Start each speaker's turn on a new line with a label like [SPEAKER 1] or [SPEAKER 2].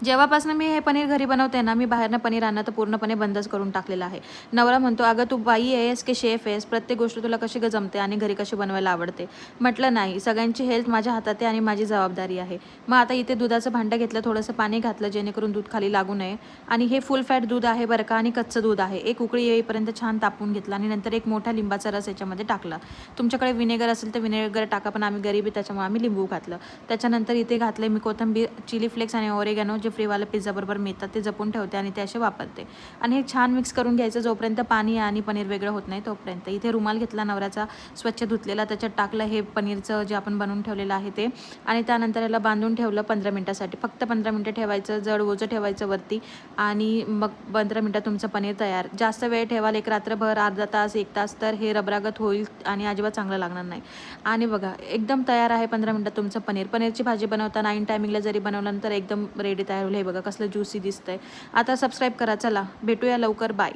[SPEAKER 1] जेव्हापासून मी हे पनीर घरी बनवते ना, मी बाहेरनं पनीर आणणं तर पूर्णपणे बंदच करून टाकलेलं आहे. नवरा म्हणतो, "अगं तू बाई आहेस की शेफ आहेस? प्रत्येक गोष्ट तुला कशी जमते आणि घरी कशी बनवायला आवडते?" म्हटलं, "नाही, सगळ्यांची हेल्थ माझ्या हातात आहे आणि माझी जबाबदारी आहे." मग आता इथे दुधाचं भांडं घेतलं, थोडंसं पाणी घातलं जेणेकरून दूध खाली लागू नये आणि हे फुल फॅट दूध आहे बरं का आणि कच्चं दूध आहे. एक उकळी येईपर्यंत छान तापवून घेतलं आणि नंतर एक मोठा लिंबाचा रस याच्यामध्ये टाकला. तुमच्याकडे व्हिनेगर असेल तर व्हिनेगर टाका, पण आम्ही गरीब आहे त्याच्यामुळे आम्ही लिंबू घातलं. त्याच्यानंतर इथे घातले मी कोथिंबीर, चिली फ्लेक्स आणि ओरेगॅनो जे फ्रीवाले पिझ्झाबरोबर मिळतात ते जपून ठेवते आणि ते असे वापरते. आणि हे छान मिक्स करून घ्यायचं जोपर्यंत पाणी आणि पनीर वेगळं होत नाही तोपर्यंत. इथे रुमाल घेतला नवऱ्याचा स्वच्छ धुतलेला, त्याच्यात टाकलं हे पनीरचं जे आपण बनवून ठेवलेलं आहे ते आणि त्यानंतर याला बांधून ठेवलं 15 मिनिटासाठी. फक्त 15 मिनिटं ठेवायचं, जड ओझं ठेवायचं वरती आणि मग 15 मिनिटात तुमचं पनीर तयार. जास्त वेळ ठेवाल, एक रात्रभर, अर्धा तास, 1 तास, तर हे रबरागत होईल आणि अजिबात चांगलं लागणार नाही. आणि बघा एकदम तयार आहे 15 मिनिटात तुमचं पनीर. पनीरची भाजी बनवताना ऐन टायमिंगला जरी बनवलं तर एकदम रेडी तयार होईल. हे बघा कसलं ज्युसी दिसतंय. आता सबस्क्राईब करा. चला भेटूया लवकर. बाय.